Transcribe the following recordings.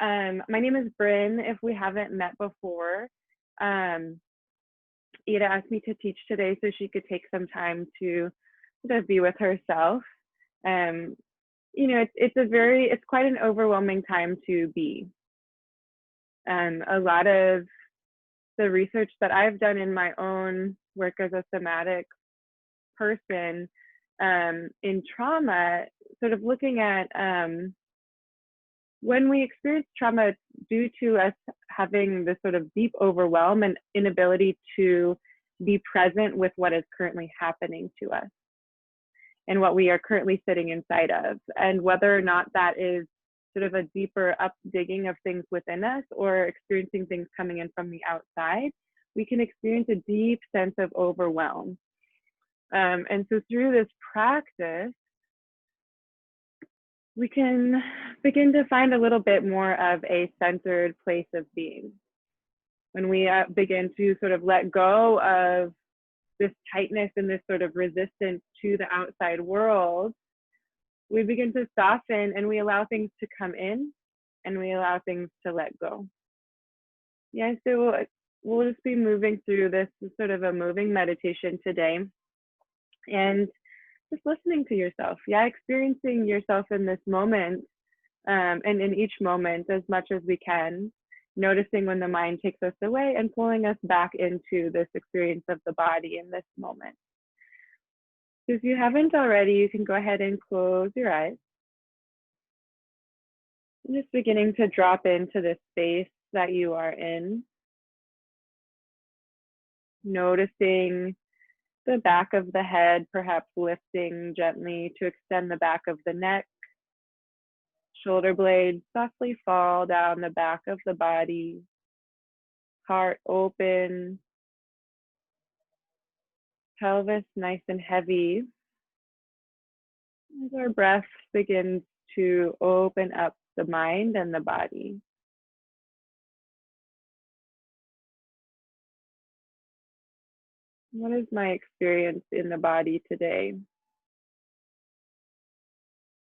My name is Bryn. If we haven't met before, um, Ida asked me to teach today so she could take some time to sort of be with herself. Um, it's quite an overwhelming time to be. A lot of the research that I've done in my own work as a somatic person in trauma, sort of looking at when we experience trauma due to us having this sort of deep overwhelm and inability to be present with what is currently happening to us and what we are currently sitting inside of, and whether or not that is sort of a deeper up digging of things within us or experiencing things coming in from the outside, we can experience a deep sense of overwhelm. And so through this practice, we can begin to find a little bit more of a centered place of being. When we begin to sort of let go of this tightness and this sort of resistance to the outside world, we begin to soften and we allow things to come in and we allow things to let go. Yeah, so we'll just be moving through this sort of a moving meditation today. And just listening to yourself, experiencing yourself in this moment and in each moment as much as we can, noticing when the mind takes us away and pulling us back into this experience of the body in this moment. So if you haven't already, you can go ahead and close your eyes. And just beginning to drop into this space that you are in, noticing the back of the head, perhaps lifting gently to extend the back of the neck. Shoulder blades softly fall down the back of the body. Heart open. Pelvis nice and heavy. As our breath begins to open up the mind and the body. What is my experience in the body today?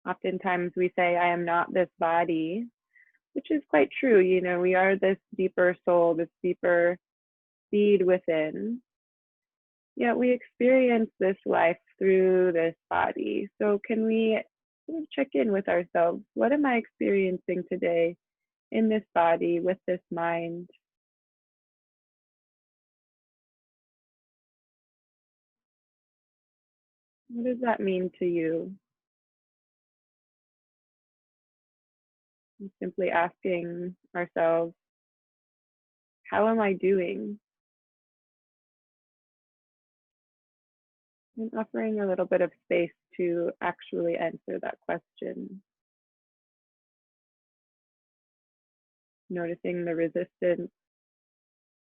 Oftentimes we say, I am not this body, which is quite true. You know, we are this deeper soul, this deeper seed within. Yet we experience this life through this body. So can we sort of check in with ourselves? What am I experiencing today in this body with this mind? What does that mean to you? And simply asking ourselves, how am I doing? And offering a little bit of space to actually answer that question. Noticing the resistance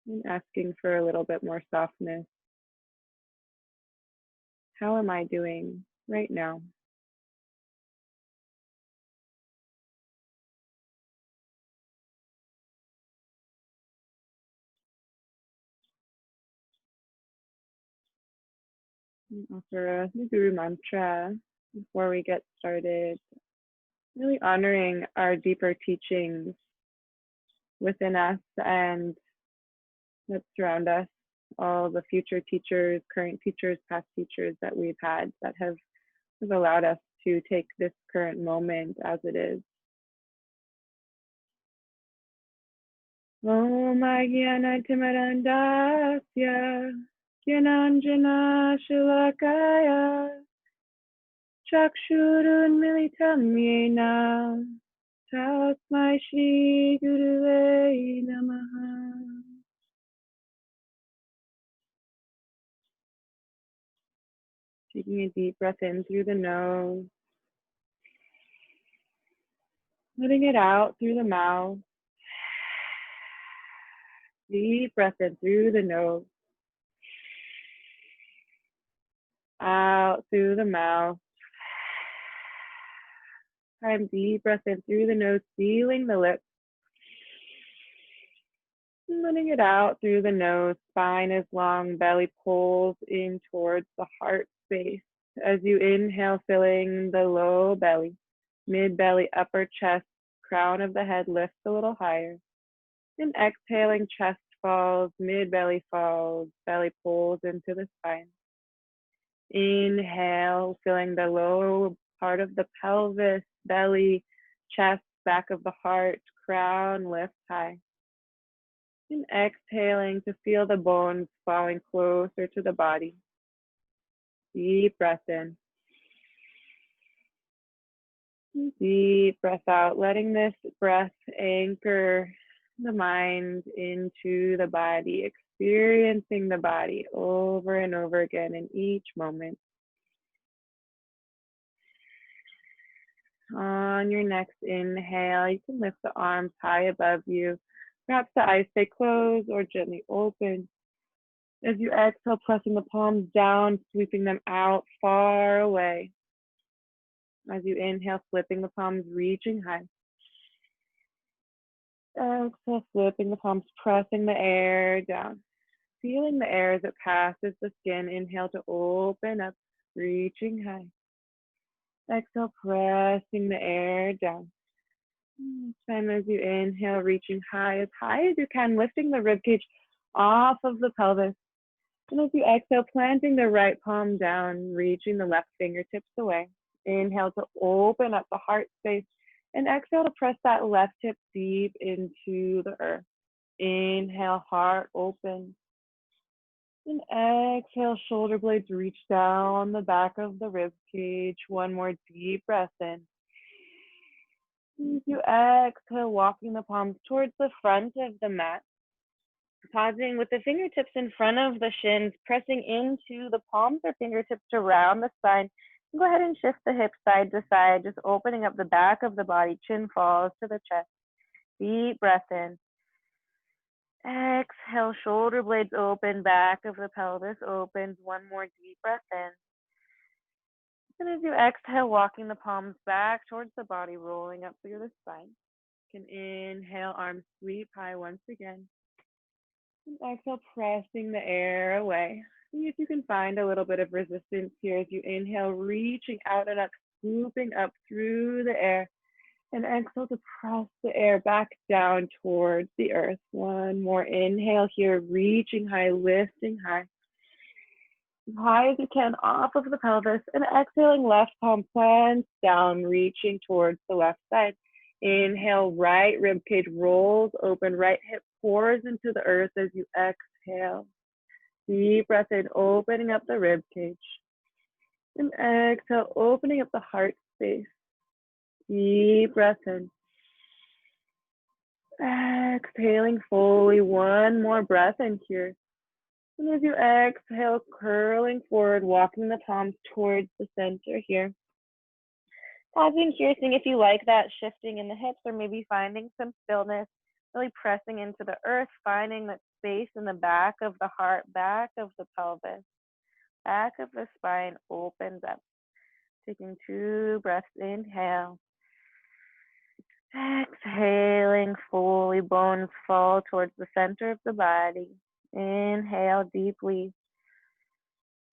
and asking for a little bit more softness. How am I doing right now? And offer a Guru mantra before we get started. Really honoring our deeper teachings within us and that surround us, all the future teachers, current teachers, past teachers that we've had that have allowed us to take this current moment as it is. Om Jnana Timirandasya Jnananjana Shalakaya Chakshurunmilitam Yena Tasmai Shri Gurave Namaha. Taking a deep breath in through the nose, letting it out through the mouth. Deep breath in through the nose, out through the mouth. Time, deep breath in through the nose, sealing the lips. Letting it out through the nose, spine is long, belly pulls in towards the heart space. As you inhale, filling the low belly, mid belly, upper chest, crown of the head lifts a little higher. And exhaling, chest falls, mid-belly falls, belly pulls into the spine. Inhale, filling the lower part of the pelvis, belly, chest, back of the heart, crown lifts high. And exhaling to feel the bones falling closer to the body. Deep breath in. Deep breath out, letting this breath anchor the mind into the body, experiencing the body over and over again in each moment. On your next inhale, you can lift the arms high above you. Perhaps the eyes stay closed or gently open. As you exhale, pressing the palms down, sweeping them out far away. As you inhale, flipping the palms, reaching high. Exhale, flipping the palms, pressing the air down. Feeling the air as it passes the skin. Inhale to open up, reaching high. Exhale, pressing the air down. Each time as you inhale, reaching high as you can, lifting the ribcage off of the pelvis. And as you exhale, planting the right palm down, reaching the left fingertips away. Inhale to open up the heart space. And exhale to press that left hip deep into the earth. Inhale, heart open. And exhale, shoulder blades reach down the back of the rib cage. One more deep breath in. As you exhale, walking the palms towards the front of the mat. Pausing with the fingertips in front of the shins, pressing into the palms or fingertips around the spine. Go ahead and shift the hips side to side, just opening up the back of the body. Chin falls to the chest. Deep breath in. Exhale, shoulder blades open, back of the pelvis opens. One more deep breath in. And as you exhale, walking the palms back towards the body, rolling up through the spine. You can inhale, arms sweep high once again. And exhale, pressing the air away. See if you can find a little bit of resistance here as you inhale, reaching out and up, swooping up through the air. And exhale to press the air back down towards the earth. One more inhale here, reaching high, lifting high. As high as you can off of the pelvis. And exhaling, left palm plants down, reaching towards the left side. Inhale, right rib cage rolls open, right hip pours into the earth as you exhale. Deep breath in, opening up the rib cage. And exhale, opening up the heart space. Deep breath in. Exhaling fully, one more breath in here. And as you exhale, curling forward, walking the palms towards the center here. Pausing here, seeing if you like that shifting in the hips or maybe finding some stillness, really pressing into the earth, finding that space in the back of the heart, back of the pelvis, back of the spine opens up. Taking 2 breaths, inhale. Exhaling fully, bones fall towards the center of the body. Inhale deeply.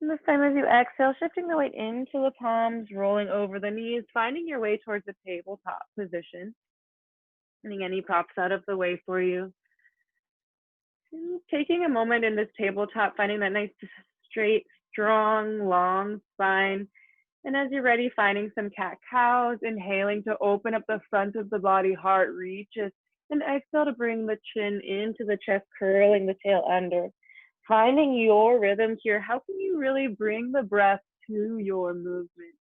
And this time as you exhale, shifting the weight into the palms, rolling over the knees, finding your way towards the tabletop position. Getting any props out of the way for you. And taking a moment in this tabletop, finding that nice, straight, strong, long spine. And as you're ready, finding some cat-cows, inhaling to open up the front of the body, heart reaches, and exhale to bring the chin into the chest, curling the tail under. Finding your rhythm here. How can you really bring the breath to your movement?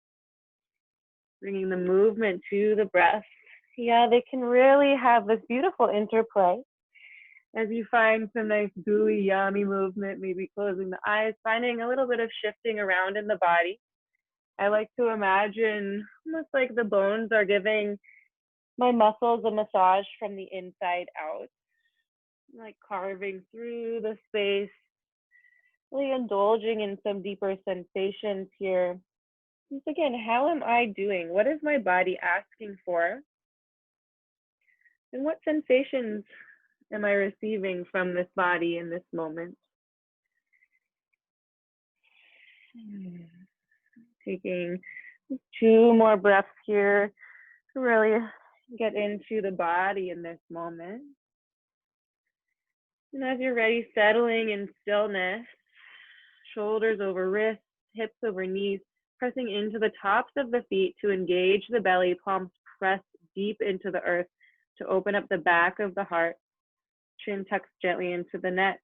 Bringing the movement to the breath. Yeah, they can really have this beautiful interplay. As you find some nice gooey, yummy movement, maybe closing the eyes, finding a little bit of shifting around in the body. I like to imagine almost like the bones are giving my muscles a massage from the inside out, like carving through the space, really indulging in some deeper sensations here. Once again, how am I doing? What is my body asking for? And what sensations am I receiving from this body in this moment? Taking 2 more breaths here to really Get into the body in this moment. And as you're ready, settling in stillness, shoulders over wrists, hips over knees, pressing into the tops of the feet to engage the belly, palms press deep into the earth to open up the back of the heart. Chin tucks gently into the neck.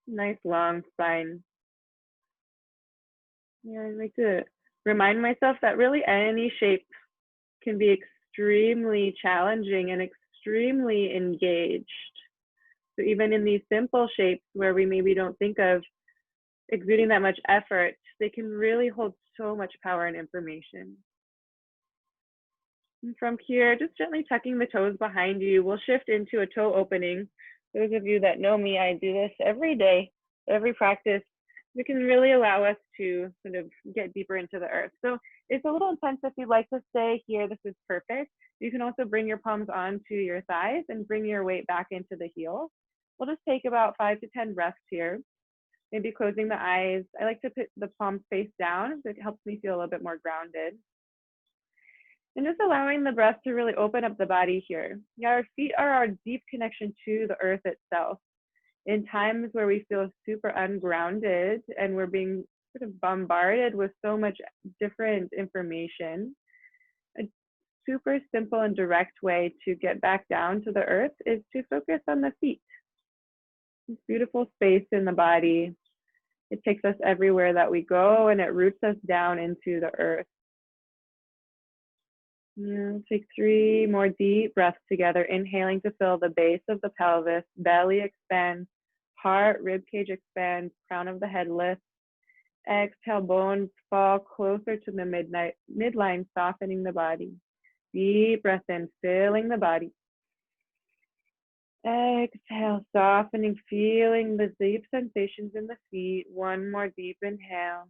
Nice long spine. Yeah, I like to remind myself that really any shape can be extremely challenging and extremely engaged. So even in these simple shapes where we maybe don't think of exuding that much effort, they can really hold so much power and information. And from here, just gently tucking the toes behind you, we'll shift into a toe opening. Those of you that know me, I do this every day, every practice. It can really allow us to sort of get deeper into the earth. So it's a little intense. If you'd like to stay here, this is perfect. You can also bring your palms onto your thighs and bring your weight back into the heels. We'll just take about 5 to 10 breaths here. Maybe closing the eyes. I like to put the palms face down, so it helps me feel a little bit more grounded. And just allowing the breath to really open up the body here. Yeah, our feet are our deep connection to the earth itself. In times where we feel super ungrounded and we're being sort of bombarded with so much different information, a super simple and direct way to get back down to the earth is to focus on the feet. This beautiful space in the body. It takes us everywhere that we go and it roots us down into the earth. Yeah, take 3 more deep breaths together, inhaling to fill the base of the pelvis, belly expands, heart, rib cage expands, crown of the head lifts. Exhale, bones fall closer to the midline, softening the body. Deep breath in, filling the body. Exhale, softening, feeling the deep sensations in the feet. 1 more deep inhale.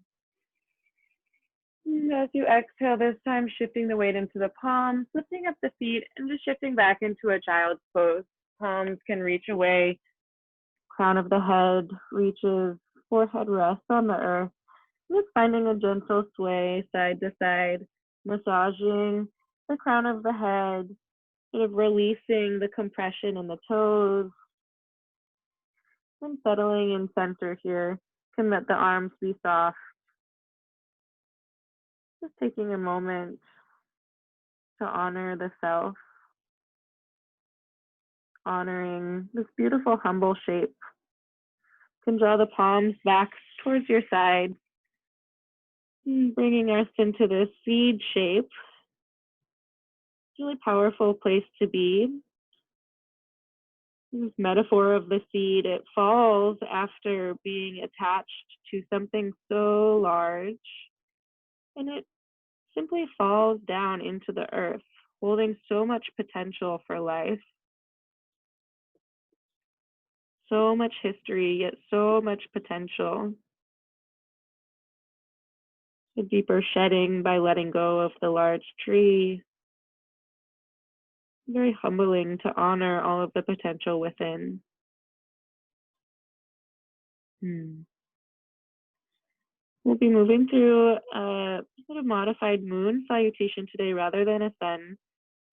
And as you exhale, this time shifting the weight into the palms, lifting up the feet, and just shifting back into a child's pose. Palms can reach away. Crown of the head reaches, forehead rests on the earth. Just finding a gentle sway side to side, massaging the crown of the head, sort of releasing the compression in the toes, and settling in center here. Can let the arms be soft. Just taking a moment to honor the self, honoring this beautiful, humble shape. You can draw the palms back towards your side, bringing us into this seed shape. It's a really powerful place to be. This metaphor of the seed, it falls after being attached to something so large, and it simply falls down into the earth, holding so much potential for life. So much history, yet so much potential. A deeper shedding by letting go of the large tree. Very humbling to honor all of the potential within. We'll be moving through a sort of modified moon salutation today rather than a sun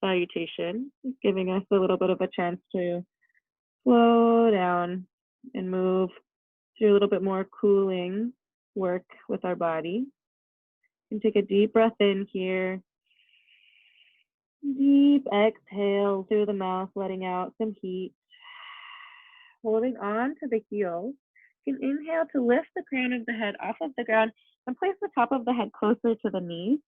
salutation, just giving us a little bit of a chance to slow down and move through a little bit more cooling work with our body. You can take a deep breath in here. Deep exhale through the mouth, letting out some heat. Holding on to the heels. You can inhale to lift the crown of the head off of the ground and place the top of the head closer to the knees.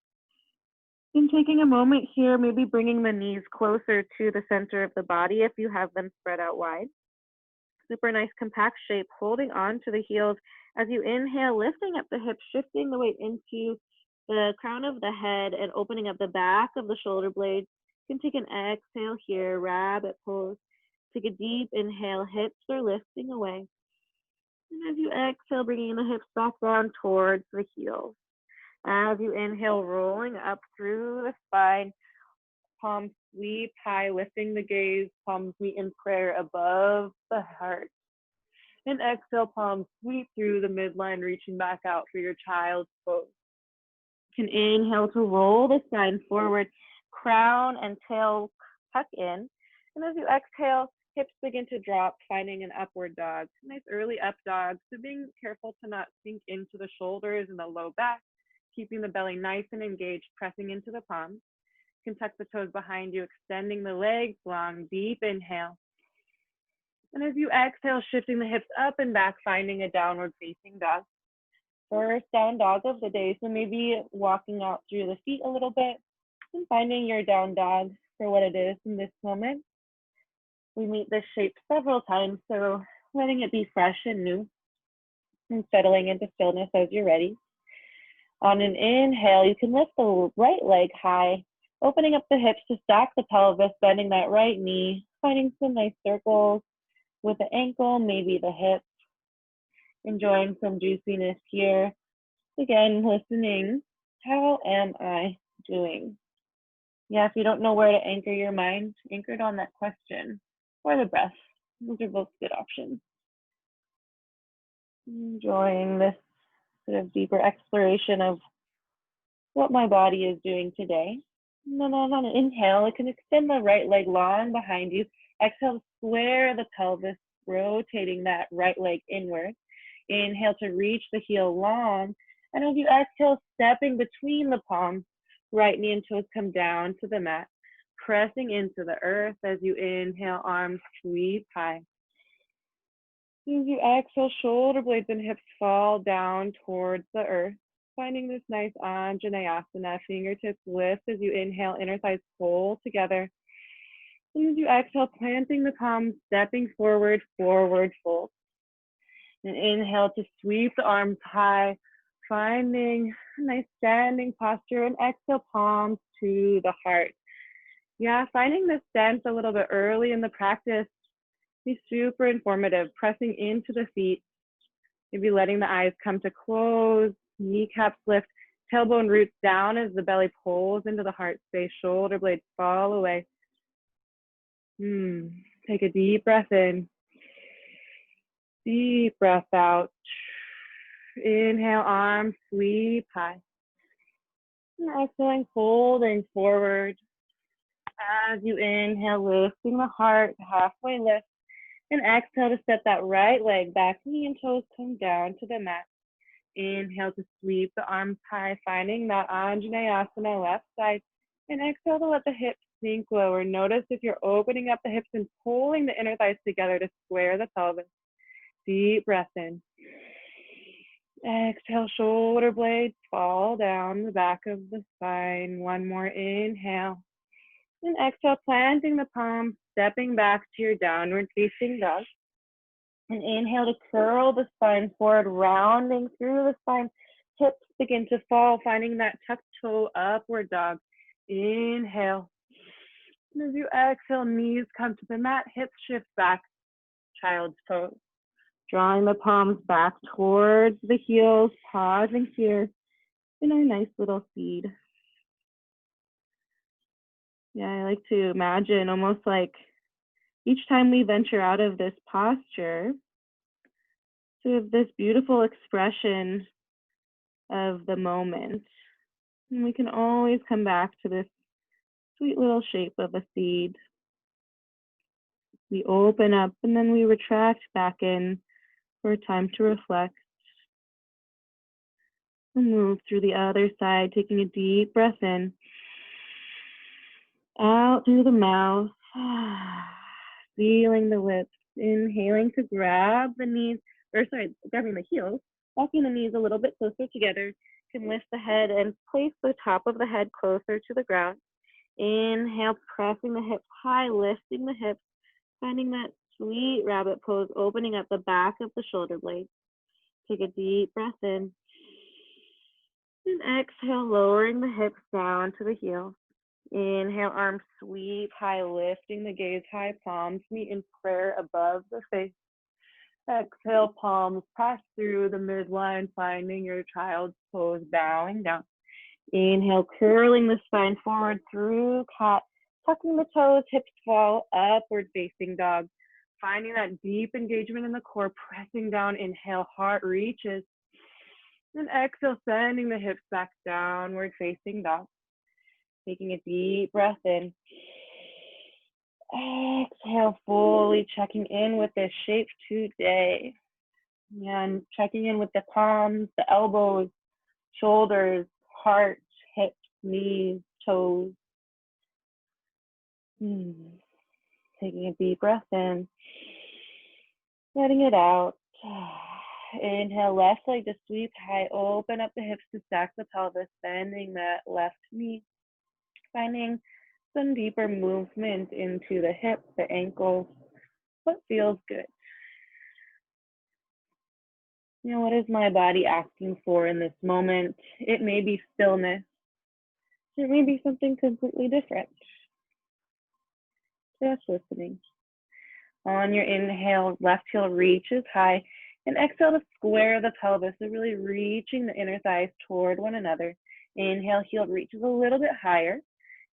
And taking a moment here, maybe bringing the knees closer to the center of the body if you have them spread out wide. Super nice compact shape, holding on to the heels as you inhale, lifting up the hips, shifting the weight into the crown of the head and opening up the back of the shoulder blades. You can take an exhale here, rabbit pose. Take a deep inhale, hips are lifting away. And as you exhale, bringing the hips back down towards the heels. As you inhale, rolling up through the spine, palms sweep high, lifting the gaze, palms meet in prayer above the heart. And exhale, palms sweep through the midline, reaching back out for your child's pose. You can inhale to roll the spine forward, crown and tail tuck in. And as you exhale, hips begin to drop, finding an upward dog. Nice early up dog. So being careful to not sink into the shoulders and the low back, keeping the belly nice and engaged, pressing into the palms. You can tuck the toes behind you, extending the legs long, deep inhale. And as you exhale, shifting the hips up and back, finding a downward facing dog. First down dog of the day. So maybe walking out through the feet a little bit and finding your down dog for what it is in this moment. We meet this shape several times, so letting it be fresh and new and settling into stillness as you're ready. On an inhale, you can lift the right leg high, opening up the hips to stack the pelvis, bending that right knee, finding some nice circles with the ankle, maybe the hip. Enjoying some juiciness here. Again, listening. How am I doing? Yeah, if you don't know where to anchor your mind, anchor it on that question or the breath. Those are both good options. Enjoying this sort of deeper exploration of what my body is doing today. And then on an inhale, you can extend the right leg long behind you. Exhale, square the pelvis, rotating that right leg inward. Inhale to reach the heel long. And as you exhale, stepping between the palms, right knee and toes come down to the mat, pressing into the earth as you inhale, arms sweep high. As you exhale, shoulder blades and hips fall down towards the earth, finding this nice Anjaneyasana. Fingertips lift as you inhale, inner thighs pull together. And as you exhale, planting the palms, stepping forward, forward fold. And inhale to sweep the arms high, finding a nice standing posture, and exhale, palms to the heart. Yeah, finding this stance a little bit early in the practice be super informative, pressing into the feet, maybe letting the eyes come to close, kneecaps lift, tailbone roots down as the belly pulls into the heart space, shoulder blades fall away. Take a deep breath in. Deep breath out. Inhale, arms sweep high. And exhaling, folding forward. As you inhale, lifting the heart, halfway lift. And exhale to step that right leg back, knee and toes come down to the mat. Inhale to sweep the arms high, finding that Anjaneyasana left side. And exhale to let the hips sink lower. Notice if you're opening up the hips and pulling the inner thighs together to square the pelvis. Deep breath in. Exhale, shoulder blades fall down the back of the spine. One more inhale. And exhale, planting the palms, stepping back to your downward facing dog. And inhale to curl the spine forward, rounding through the spine. Hips begin to fall, finding that tucked toe upward dog. Inhale. And as you exhale, knees come to the mat, hips shift back, child's pose. Drawing the palms back towards the heels, pausing here in our nice little seed. Yeah, I like to imagine almost like each time we venture out of this posture, sort of this beautiful expression of the moment. And we can always come back to this sweet little shape of a seed. We open up and then we retract back in for a time to reflect. And move through the other side, taking a deep breath in. Out through the mouth, sealing the lips, inhaling to grab the knees, grabbing the heels, walking the knees a little bit closer together. You can lift the head and place the top of the head closer to the ground. Inhale, pressing the hips high, lifting the hips, finding that sweet rabbit pose, opening up the back of the shoulder blades. Take a deep breath in. And exhale, lowering the hips down to the heels. Inhale, arms sweep high, lifting the gaze high, palms meet in prayer above the face. Exhale, palms press through the midline, finding your child's pose, bowing down. Inhale, curling the spine forward through cat, tucking the toes, hips fall, upward facing dog. Finding that deep engagement in the core, pressing down. Inhale, heart reaches. And exhale, sending the hips back, downward facing dog. Taking a deep breath in. Exhale, fully checking in with this shape today. And checking in with the palms, the elbows, shoulders, heart, hips, knees, toes. Taking a deep breath in. Letting it out. Inhale, left leg to sweep high. Open up the hips to stack the pelvis, bending that left knee. Finding some deeper movement into the hips, the ankles. What feels good? What is my body asking for in this moment? It may be stillness. It may be something completely different. Just listening. On your inhale, left heel reaches high, and exhale to square the pelvis, so really reaching the inner thighs toward one another. Inhale, heel reaches a little bit higher,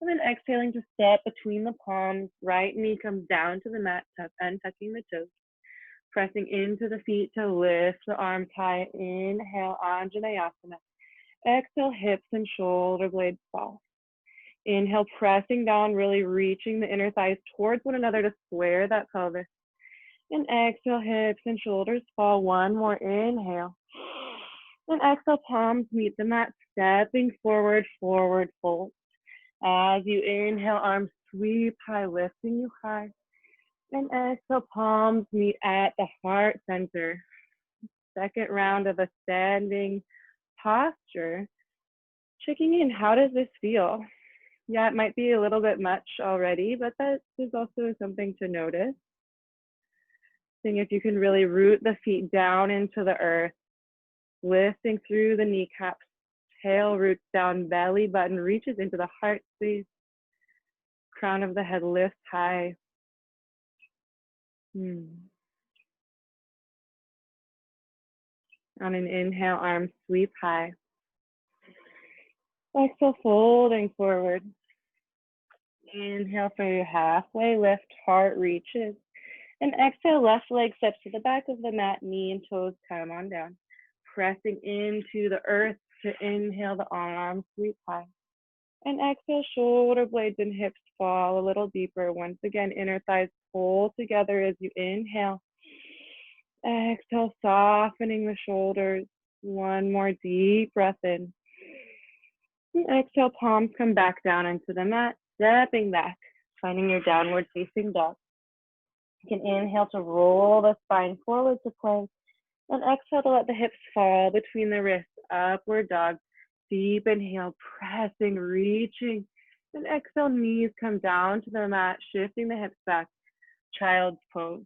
and then exhaling to step between the palms. Right knee comes down to the mat, untucking the toes. Pressing into the feet to lift the arms high. Inhale, Anjaneyasana. Exhale, hips and shoulder blades fall. Inhale, pressing down, really reaching the inner thighs towards one another to square that pelvis. And exhale, hips and shoulders fall. One more inhale. And exhale, palms meet the mat, stepping forward, forward fold. As you inhale, arms sweep high, lifting you high. And exhale, palms meet at the heart center. Second round of a standing posture. Checking in, how does this feel? Yeah, it might be a little bit much already, but that is also something to notice. Seeing if you can really root the feet down into the earth, lifting through the kneecaps, tail roots down, belly button reaches into the heart space, crown of the head lifts high. On an inhale, arms sweep high. Exhale, folding forward. Inhale for your halfway lift, heart reaches. And exhale, left leg steps to the back of the mat, knee and toes come on down. Pressing into the earth to inhale, the arms sweep high. And exhale, shoulder blades and hips fall a little deeper. Once again, inner thighs pull together as you inhale. Exhale, softening the shoulders. One more deep breath in. And exhale, palms come back down into the mat, stepping back, finding your downward facing dog. You can inhale to roll the spine forward to plank, and exhale to let the hips fall between the wrists, upward dog. Deep inhale, pressing, reaching, and exhale, knees come down to the mat, shifting the hips back, child's pose.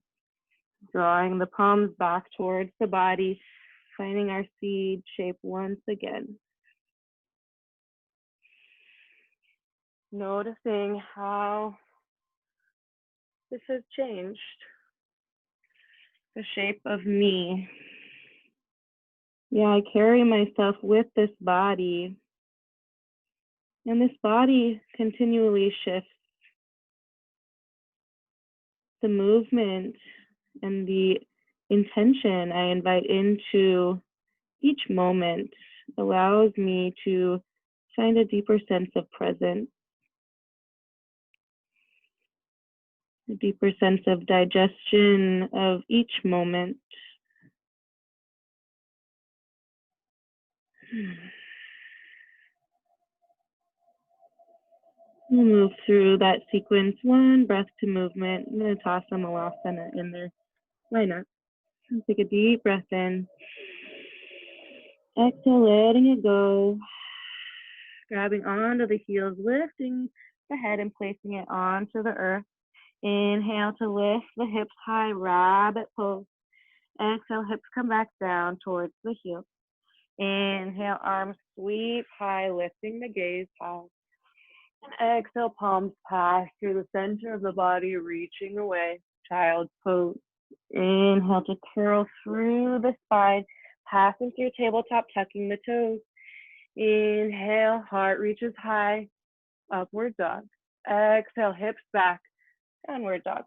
Drawing the palms back towards the body, finding our seed shape once again. Noticing how this has changed the shape of me. Yeah, I carry myself with this body, and this body continually shifts. The movement and the intention I invite into each moment allows me to find a deeper sense of presence, a deeper sense of digestion of each moment. We'll move through that sequence, one breath to movement. I'm going to toss some Malasana in there. Why not? Take a deep breath in. Exhale, letting it go. Grabbing onto the heels, lifting the head and placing it onto the earth. Inhale to lift the hips high, rabbit pose. Exhale, hips come back down towards the heels. Inhale, arms sweep high, lifting the gaze high. And exhale, palms pass through the center of the body, reaching away. Child's pose. Inhale to curl through the spine, passing through tabletop, tucking the toes. Inhale, heart reaches high, upward dog. Exhale, hips back, downward dog.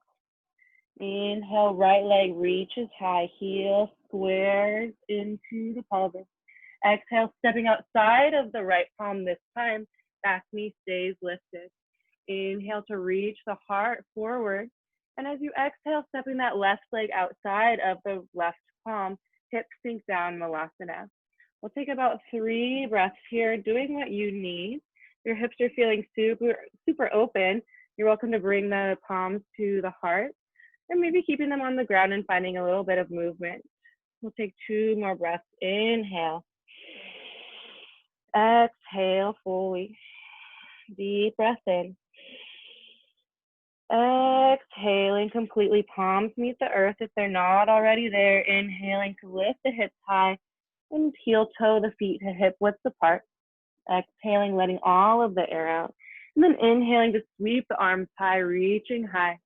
Inhale, right leg reaches high, heel squares into the pelvis. Exhale, stepping outside of the right palm this time. back knee stays lifted. Inhale to reach the heart forward. And as you exhale, stepping that left leg outside of the left palm, hips sink down, Malasana. We'll take about 3 breaths here, doing what you need. Your hips are feeling super open. You're welcome to bring the palms to the heart, or maybe keeping them on the ground and finding a little bit of movement. We'll take 2 more breaths. Inhale. Exhale fully. Deep breath in. Exhaling completely. Palms meet the earth if they're not already there. Inhaling to lift the hips high and heel toe the feet to hip width apart. Exhaling, letting all of the air out. And then inhaling to sweep the arms high, reaching high.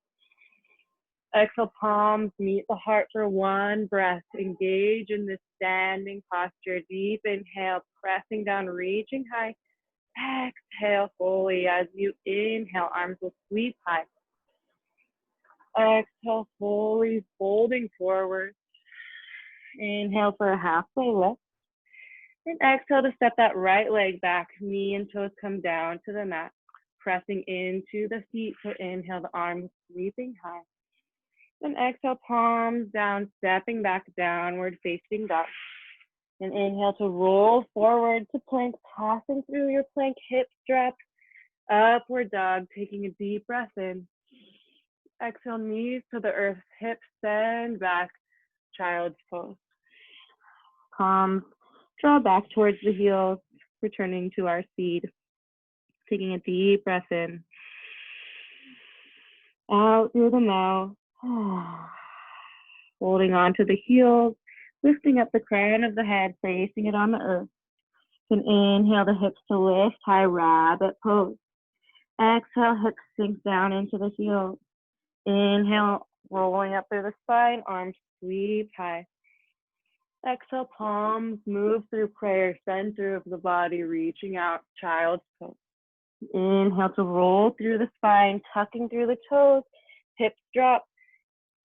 Exhale, palms meet the heart for 1 breath. Engage in this standing posture. Deep inhale, pressing down, reaching high. Exhale fully. As you inhale, arms will sweep high. Exhale, fully folding forward. Inhale for a halfway lift. And exhale to step that right leg back. Knee and toes come down to the mat. Pressing into the feet. So inhale, the arms sweeping high. And exhale, palms down, stepping back, downward facing dog. And inhale to roll forward to plank, passing through your plank, hips drop, upward dog, taking a deep breath in. Exhale, knees to the earth, hips bend back, child's pose. Palms draw back towards the heels, returning to our seat. Taking a deep breath in. Out through the mouth. Holding on to the heels, lifting up the crown of the head, placing it on the earth. Then inhale the hips to lift, high rabbit pose. Exhale, hips sink down into the heels. Inhale, rolling up through the spine, arms sweep high. Exhale, palms move through prayer, center of the body, reaching out, child's pose. Inhale to roll through the spine, tucking through the toes, hips drop,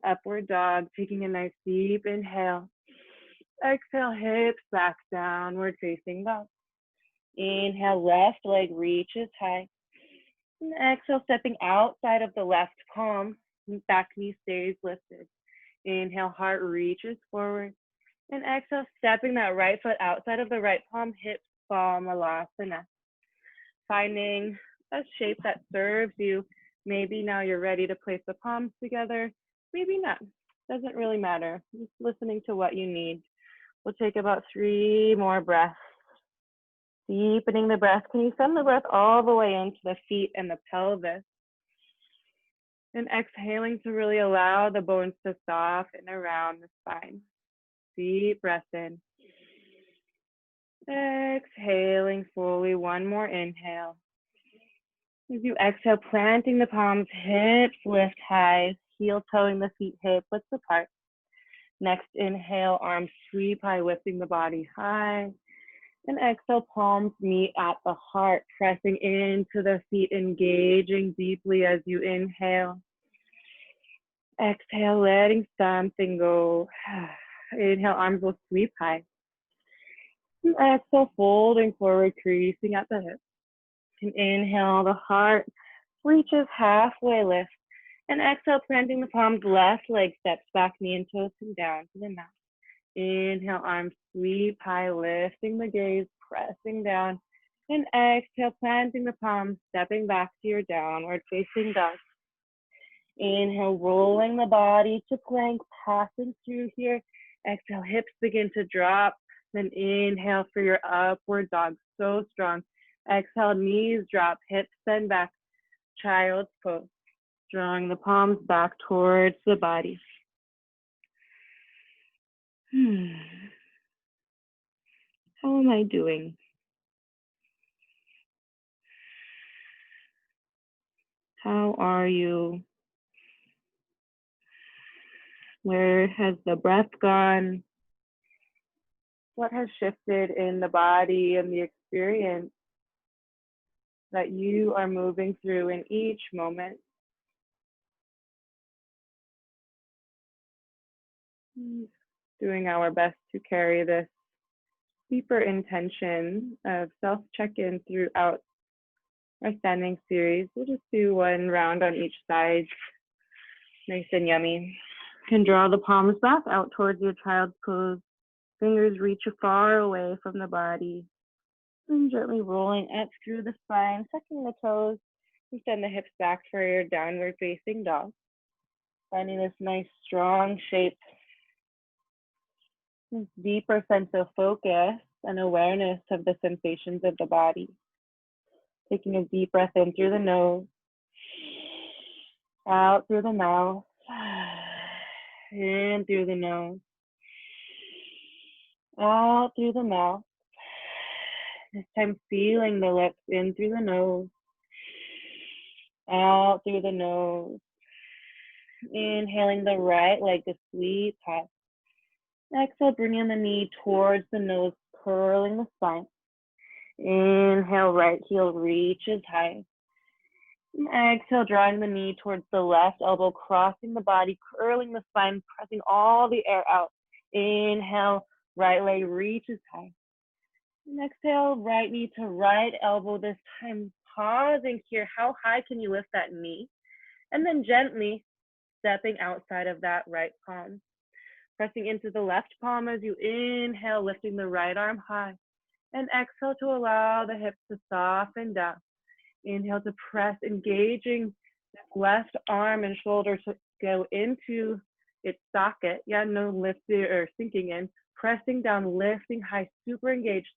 upward dog, taking a nice deep inhale. Exhale, hips back, downward facing dog. Inhale, left leg reaches high. And exhale, stepping outside of the left palm, back knee stays lifted. Inhale, heart reaches forward. And exhale, stepping that right foot outside of the right palm, hips fall, Malasana. Finding a shape that serves you. Maybe now you're ready to place the palms together. Maybe not. Doesn't really matter. Just listening to what you need. We'll take about 3 more breaths. Deepening the breath. Can you send the breath all the way into the feet and the pelvis? And exhaling to really allow the bones to soften around the spine. Deep breath in. Exhaling fully. 1 more inhale. As you exhale, planting the palms, hips lift high, heel toeing the feet hip width apart. Next inhale, arms sweep high, lifting the body high. And exhale, palms meet at the heart, pressing into the feet, engaging deeply as you inhale. Exhale, letting something go. Inhale, arms will sweep high. And exhale, folding forward, creasing at the hips. And inhale, the heart reaches halfway lift. And exhale, planting the palms, left leg steps back, knee and toes come down to the mat. Inhale, arms sweep high, lifting the gaze, pressing down. And exhale, planting the palms, stepping back to your downward facing dog. Inhale, rolling the body to plank, passing through here. Exhale, hips begin to drop. Then inhale for your upward dog, so strong. Exhale, knees drop, hips bend back, child's pose. Drawing the palms back towards the body. How am I doing? How are you? Where has the breath gone? What has shifted in the body and the experience that you are moving through in each moment? Doing our best to carry this deeper intention of self-check-in throughout our standing series. We'll just do one round on each side. Nice and yummy. You can draw the palms back out towards your child's pose. Fingers reach far away from the body. And gently rolling up through the spine, tucking the toes. Extend the hips back for your downward facing dog. Finding this nice strong shape. This deeper sense of focus and awareness of the sensations of the body. Taking a deep breath in through the nose, out through the mouth, in through the nose, out through the mouth. This time feeling the lips in through the nose, out through the nose. Inhaling the right leg to sweep past. Exhale, bringing the knee towards the nose, curling the spine. Inhale, right heel reaches high. And exhale, drawing the knee towards the left elbow, crossing the body, curling the spine, pressing all the air out. Inhale, right leg reaches high. And exhale, right knee to right elbow, this time pausing here. How high can you lift that knee? And then gently stepping outside of that right palm. Pressing into the left palm as you inhale, lifting the right arm high. And exhale to allow the hips to soften down. Inhale to press, engaging the left arm and shoulder to go into its socket. Yeah, no lifting or sinking in. Pressing down, lifting high, super engaged.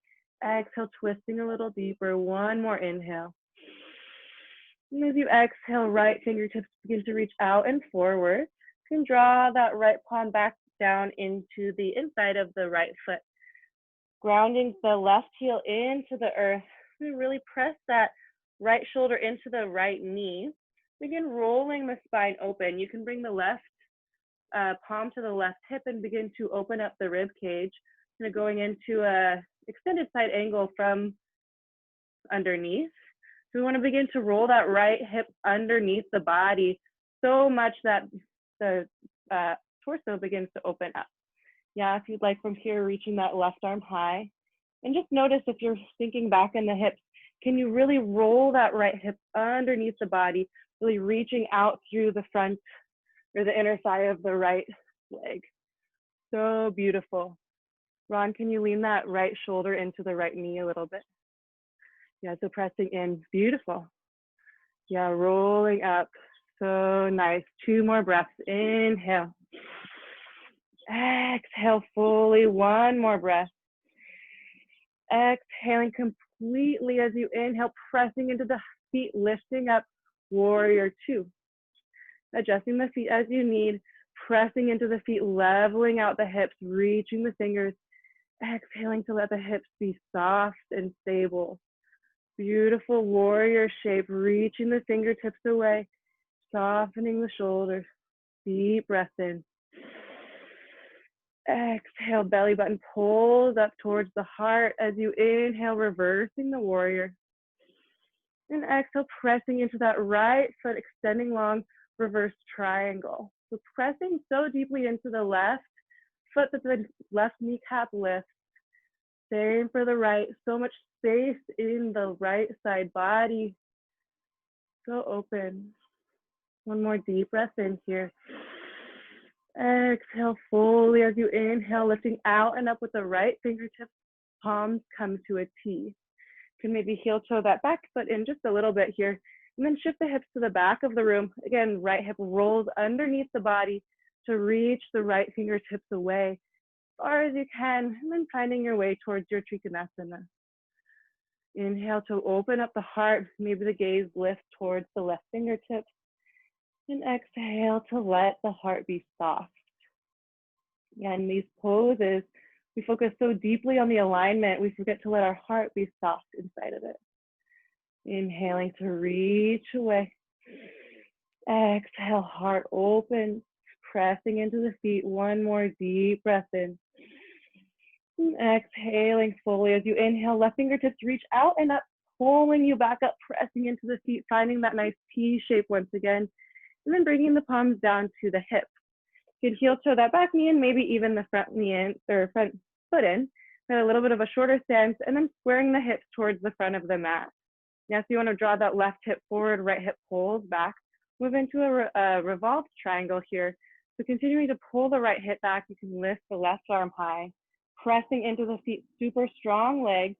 Exhale, twisting a little deeper. One more inhale. And as you exhale, right fingertips begin to reach out and forward. You can draw that right palm back down into the inside of the right foot. Grounding the left heel into the earth. And really press that right shoulder into the right knee. Begin rolling the spine open. You can bring the left palm to the left hip and begin to open up the rib cage. Kind of going into a extended side angle from underneath. So we want to begin to roll that right hip underneath the body so much that the torso begins to open up. Yeah, if you'd like from here, reaching that left arm high. And just notice if you're sinking back in the hips, can you really roll that right hip underneath the body, really reaching out through the front or the inner thigh of the right leg. So beautiful. Ron, can you lean that right shoulder into the right knee a little bit? Yeah, so pressing in, beautiful. Yeah, rolling up, so nice. 2 more breaths, inhale. Exhale fully, 1 more breath. Exhaling completely as you inhale, pressing into the feet, lifting up, warrior 2. Adjusting the feet as you need, pressing into the feet, leveling out the hips, reaching the fingers, exhaling to let the hips be soft and stable. Beautiful warrior shape, reaching the fingertips away, softening the shoulders. Deep breath in. Exhale, belly button pulls up towards the heart as you inhale, reversing the warrior. And exhale, pressing into that right foot, extending long, reverse triangle. So pressing so deeply into the left foot that the left kneecap lifts. Same for the right, so much space in the right side body. So open. 1 more deep breath in here. Exhale fully as you inhale, lifting out and up with the right fingertips. Palms come to a T. You can maybe heel toe that back foot in just a little bit here. And then shift the hips to the back of the room. Again, right hip rolls underneath the body to reach the right fingertips away as far as you can. And then finding your way towards your Trikonasana. Inhale to open up the heart. Maybe the gaze lifts towards the left fingertips. And exhale to let the heart be soft. Yeah, in these poses, we focus so deeply on the alignment, we forget to let our heart be soft inside of it. Inhaling to reach away. Exhale, heart open, pressing into the feet. 1 more deep breath in. And exhaling fully as you inhale, left fingertips reach out and up, pulling you back up, pressing into the feet, finding that nice T shape once again. And then bringing the palms down to the hips. You can heel toe that back knee in, maybe even the front knee in, or front foot in. A little bit of a shorter stance, and then squaring the hips towards the front of the mat. Yes, you want to draw that left hip forward, right hip pulls back. Move into a revolved triangle here. So continuing to pull the right hip back, you can lift the left arm high, pressing into the feet, super strong legs,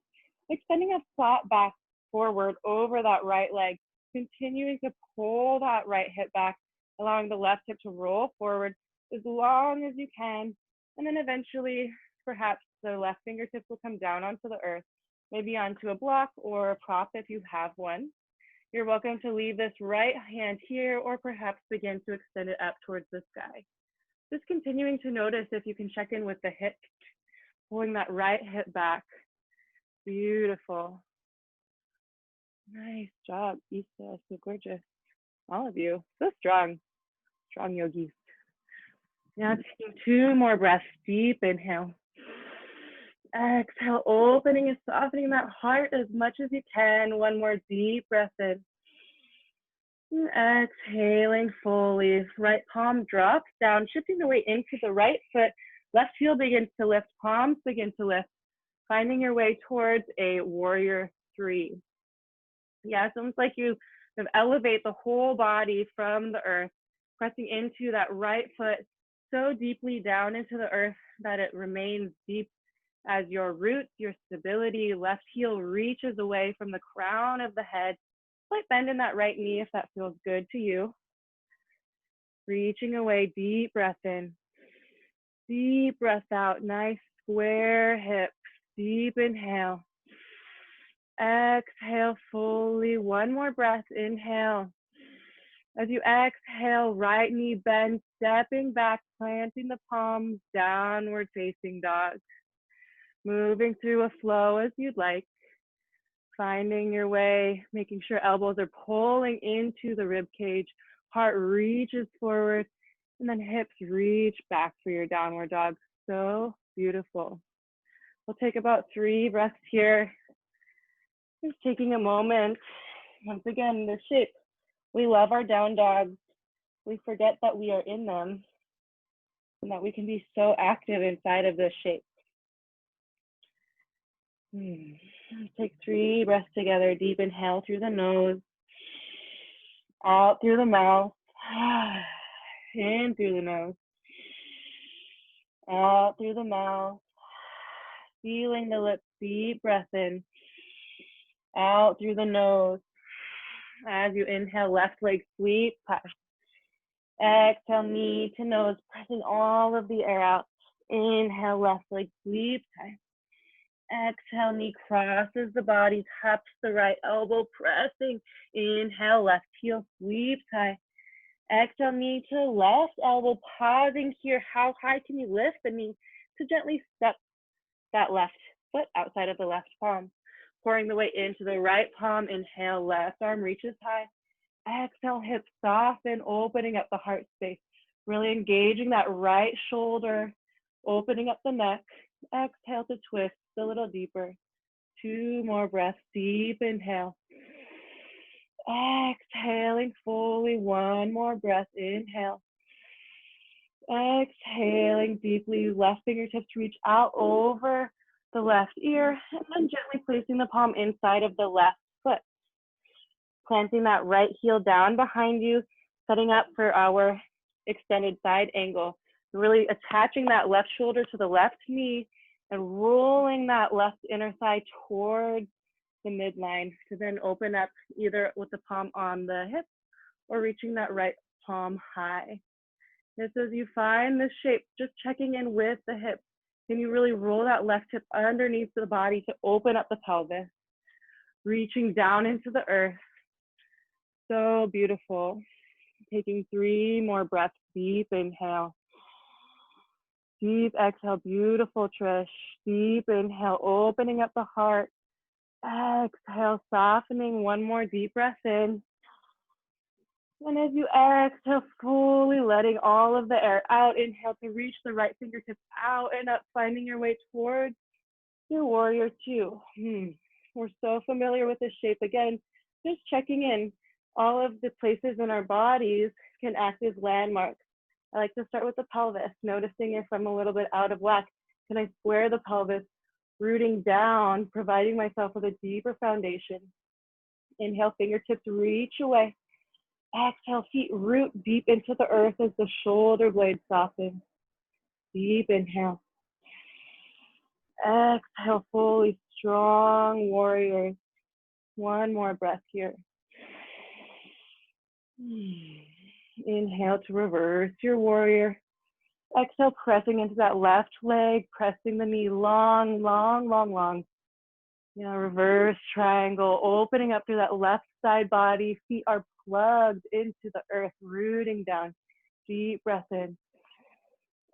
extending a flat back forward over that right leg, continuing to pull that right hip back, allowing the left hip to roll forward as long as you can. And then eventually, perhaps the left fingertips will come down onto the earth, maybe onto a block or a prop if you have one. You're welcome to leave this right hand here or perhaps begin to extend it up towards the sky. Just continuing to notice if you can check in with the hip, pulling that right hip back. Beautiful. Nice job, Isa, so gorgeous. All of you, so strong, strong yogis. Now taking 2 more breaths, deep inhale. Exhale, opening and softening that heart as much as you can. 1 more deep breath in. Exhaling fully. Right palm drops down, shifting the weight into the right foot. Left heel begins to lift, palms begin to lift. Finding your way towards a warrior 3. Yeah, it's almost like you kind of elevate the whole body from the earth, pressing into that right foot so deeply down into the earth that it remains deep as your roots, your stability. Left heel reaches away from the crown of the head. Slight bend in that right knee if that feels good to you. Reaching away, deep breath in. Deep breath out, nice square hips. Deep inhale. Exhale fully. 1 more breath, inhale. As you exhale, right knee bend, stepping back, planting the palms, downward facing dog. Moving through a flow as you'd like. Finding your way, making sure elbows are pulling into the rib cage, heart reaches forward, and then hips reach back for your downward dog. So beautiful. We'll take about 3 breaths here. Just taking a moment. Once again, this shape. We love our down dogs. We forget that we are in them and that we can be so active inside of this shape. Take 3 breaths together. Deep inhale through the nose, out through the mouth, in through the nose, out through the mouth, feeling the lips, deep breath in, out through the nose. As you inhale, left leg sweep past. Exhale, knee to nose, pressing all of the air out. Inhale, left leg sweep high. Exhale, knee crosses the body, taps the right elbow, pressing. Inhale, left heel sweeps high. Exhale, knee to left elbow, pausing here. How high can you lift the knee to gently step that left foot outside of the left palm? Pouring the weight into the right palm. Inhale, left arm reaches high. Exhale, hips soften, opening up the heart space. Really engaging that right shoulder, opening up the neck. Exhale to twist a little deeper. 2 more breaths, deep inhale. Exhaling fully, 1 more breath, inhale. Exhaling deeply, left fingertips reach out over the left ear, and then gently placing the palm inside of the left foot. Planting that right heel down behind you, setting up for our extended side angle. Really attaching that left shoulder to the left knee and rolling that left inner thigh towards the midline to then open up either with the palm on the hip or reaching that right palm high. Just as you find this shape, just checking in with the hip. Can you really roll that left hip underneath the body to open up the pelvis? Reaching down into the earth. So beautiful. Taking 3 more breaths, deep inhale. Deep exhale, beautiful, Trish. Deep inhale, opening up the heart. Exhale, softening. 1 more deep breath in. And as you exhale, fully letting all of the air out, inhale to reach the right fingertips out and up, finding your way towards your warrior 2. We're so familiar with this shape. Again, just checking in. All of the places in our bodies can act as landmarks. I like to start with the pelvis, noticing if I'm a little bit out of whack. Can I square the pelvis, rooting down, providing myself with a deeper foundation? Inhale, fingertips reach away. Exhale, feet root deep into the earth as the shoulder blades soften. Deep inhale. Exhale, fully strong warriors. One more breath here. Inhale to reverse your warrior. Exhale, pressing into that left leg, pressing the knee long, long, long, long. Reverse triangle, opening up through that left side body. Feet are plugged into the earth, rooting down. Deep breath in.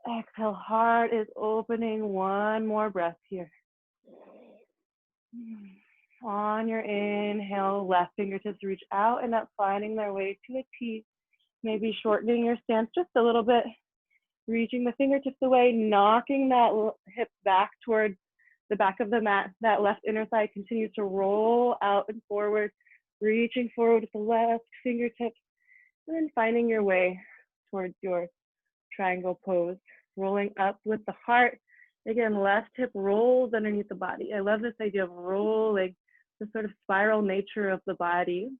Exhale, heart is opening. One more breath here. On your inhale, left fingertips reach out and up, finding their way to a T. Maybe shortening your stance just a little bit. Reaching the fingertips away, knocking that hip back towards the back of the mat. That left inner thigh continues to roll out and forward, reaching forward with the left fingertips, and then finding your way towards your triangle pose. Rolling up with the heart. Again, left hip rolls underneath the body. I love this idea of rolling, the sort of spiral nature of the body.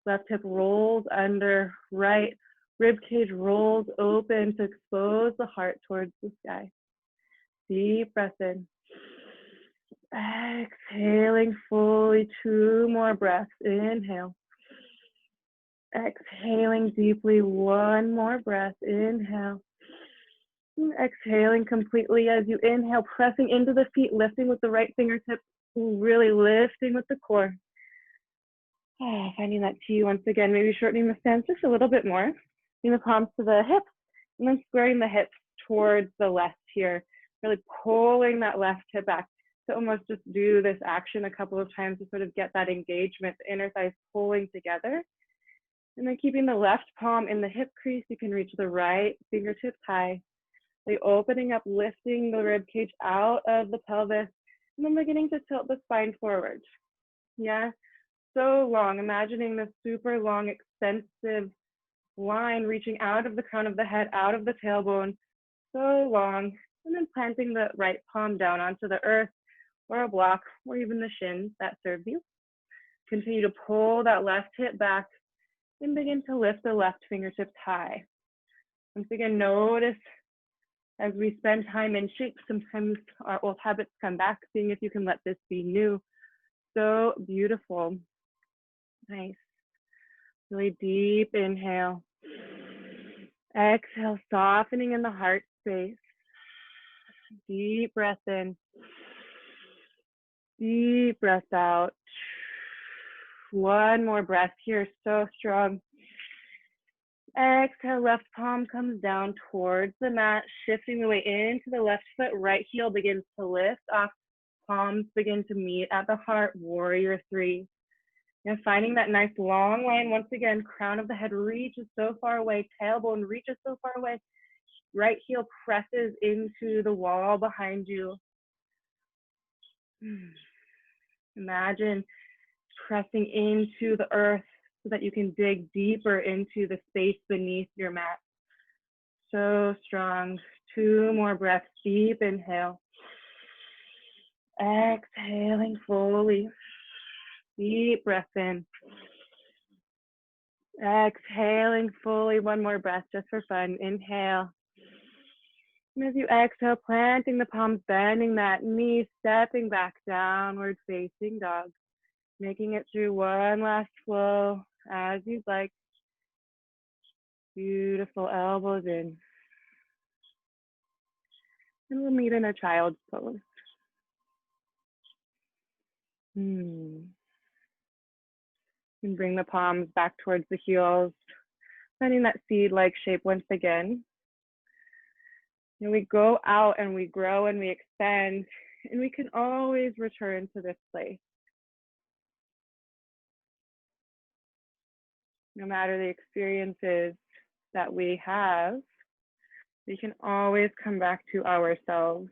Left hip rolls under, right rib cage rolls open to expose the heart towards the sky. Deep breath in. Exhaling fully, 2 more breaths. Inhale. Exhaling deeply, 1 more breath. Inhale. Exhaling completely as you inhale, pressing into the feet, lifting with the right fingertips, really lifting with the core. Finding that T once again, maybe shortening the stance just a little bit more. Bring the palms to the hips, and then squaring the hips towards the left here. Really pulling that left hip back to almost just do this action a couple of times to sort of get that engagement, the inner thighs pulling together. And then keeping the left palm in the hip crease, you can reach the right fingertips high. Opening up, lifting the rib cage out of the pelvis, and then beginning to tilt the spine forward. Yeah, so long. Imagining this super long, extensive line reaching out of the crown of the head, out of the tailbone, so long. And then planting the right palm down onto the earth or a block or even the shins that serve you. Continue to pull that left hip back and begin to lift the left fingertips high. Once again, notice as we spend time in shape, sometimes our old habits come back, seeing if you can let this be new. So beautiful. Nice. Really deep inhale. Exhale, softening in the heart space. Deep breath in. Deep breath out. 1 more breath here, so strong. Exhale, left palm comes down towards the mat, shifting the way into the left foot. Right heel begins to lift off. Palms begin to meet at the heart, warrior 3. And finding that nice long line. Once again, crown of the head reaches so far away, tailbone reaches so far away. Right heel presses into the wall behind you. Imagine pressing into the earth so that you can dig deeper into the space beneath your mat. So strong. 2 more breaths. Deep inhale. Exhaling fully. Deep breath in. Exhaling fully. 1 more breath just for fun. Inhale. And as you exhale, planting the palms, bending that knee, stepping back, downward facing dog. Making it through 1 last flow as you'd like. Beautiful, elbows in. And we'll meet in a child's pose. And bring the palms back towards the heels, finding that seed-like shape once again. And we go out and we grow and we expand, and we can always return to this place. No matter the experiences that we have, we can always come back to ourselves.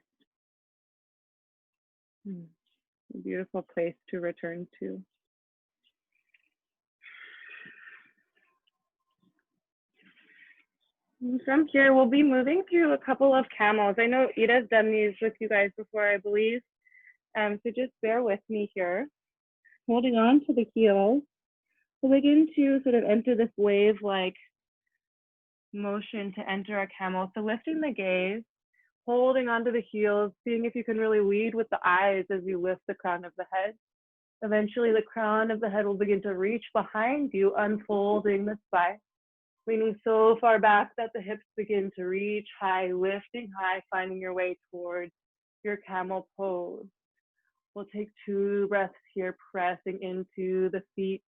A beautiful place to return to. And from here, we'll be moving through a couple of camels. I know Ida's done these with you guys before, I believe. So just bear with me here. holding on to the heels, we'll begin to sort of enter this wave-like motion to enter our camel. So lifting the gaze, holding onto the heels, seeing if you can really lead with the eyes as you lift the crown of the head. Eventually, the crown of the head will begin to reach behind you, unfolding the spine, leaning so far back that the hips begin to reach high, lifting high, finding your way towards your camel pose. We'll take 2 breaths here, pressing into the feet.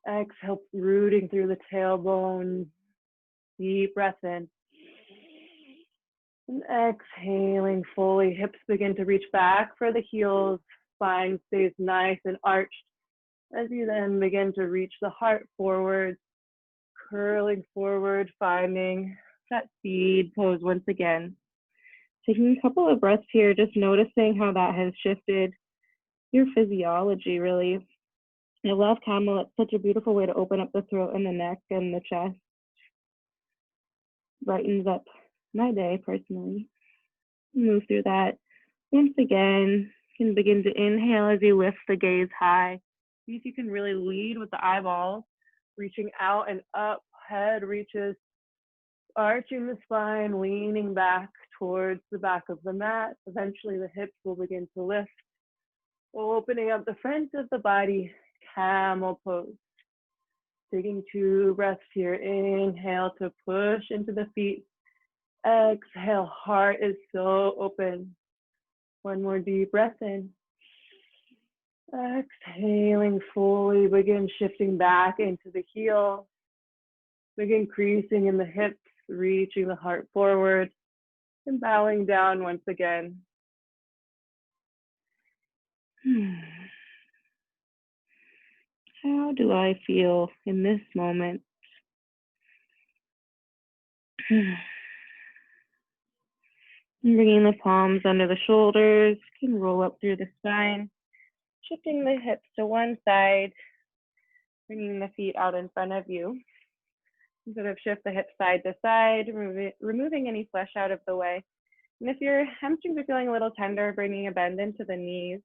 Exhale, rooting through the tailbone. Deep breath in. And exhaling fully, hips begin to reach back for the heels. Spine stays nice and arched as you then begin to reach the heart forward, curling forward, finding that seed pose once again. Taking a couple of breaths here, just noticing how that has shifted your physiology, really. I love camel. It's such a beautiful way to open up the throat and the neck and the chest. Brightens up my day personally. Move through that. Once again, you can begin to inhale as you lift the gaze high. See if you can really lead with the eyeballs, reaching out and up, head reaches, arching the spine, leaning back towards the back of the mat. Eventually the hips will begin to lift, opening up the front of the body, camel pose. Taking 2 breaths here. Inhale to push into the feet. Exhale, heart is so open. 1 more deep breath in. Exhaling fully, begin shifting back into the heel. Begin creasing in the hips, reaching the heart forward, and bowing down once again. How do I feel in this moment? Bringing the palms under the shoulders, you can roll up through the spine, shifting the hips to one side, bringing the feet out in front of you. Sort of shift the hips side to side, removing any flesh out of the way. And if your hamstrings are feeling a little tender, bringing a bend into the knees,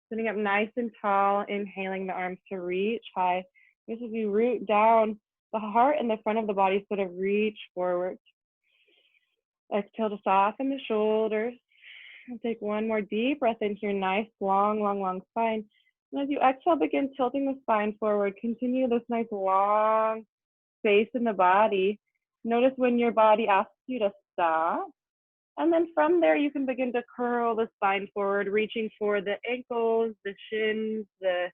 sitting up nice and tall, inhaling the arms to reach high. This is you root down, the heart and the front of the body sort of reach forward. Exhale to soften the shoulders. And take 1 more deep breath into your nice, long spine. And as you exhale, begin tilting the spine forward. Continue this nice, long space in the body. Notice when your body asks you to stop. And then from there, you can begin to curl the spine forward, reaching for the ankles, the shins, the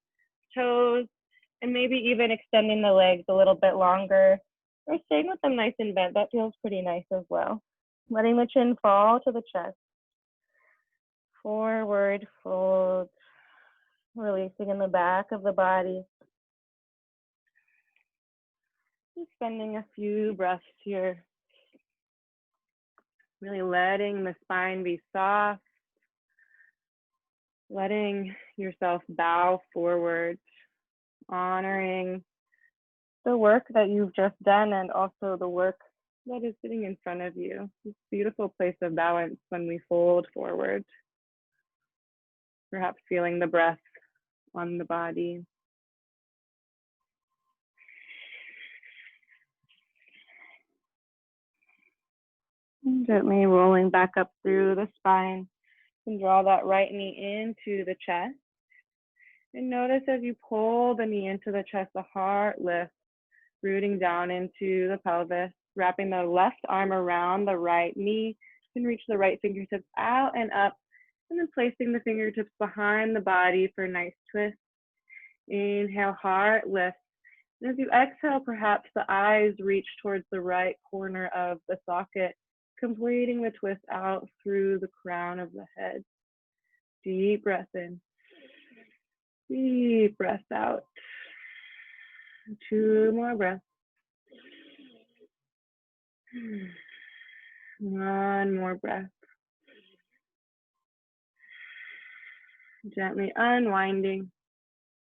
toes, and maybe even extending the legs a little bit longer, or staying with them nice and bent. That feels pretty nice as well. Letting the chin fall to the chest. Forward fold, releasing in the back of the body. Just spending a few breaths here. Really letting the spine be soft. Letting yourself bow forward. Honoring the work that you've just done and also the work that is sitting in front of you. This beautiful place of balance when we fold forward. Perhaps feeling the breath on the body. And gently rolling back up through the spine. And draw that right knee into the chest. And notice as you pull the knee into the chest, the heart lifts, rooting down into the pelvis, wrapping the left arm around the right knee. You can reach the right fingertips out and up, and then placing the fingertips behind the body for a nice twist. Inhale, heart lifts. And as you exhale, perhaps the eyes reach towards the right corner of the socket, completing the twist out through the crown of the head. Deep breath in. Deep breath out. 2 more breaths. 1 more breath. Gently unwinding.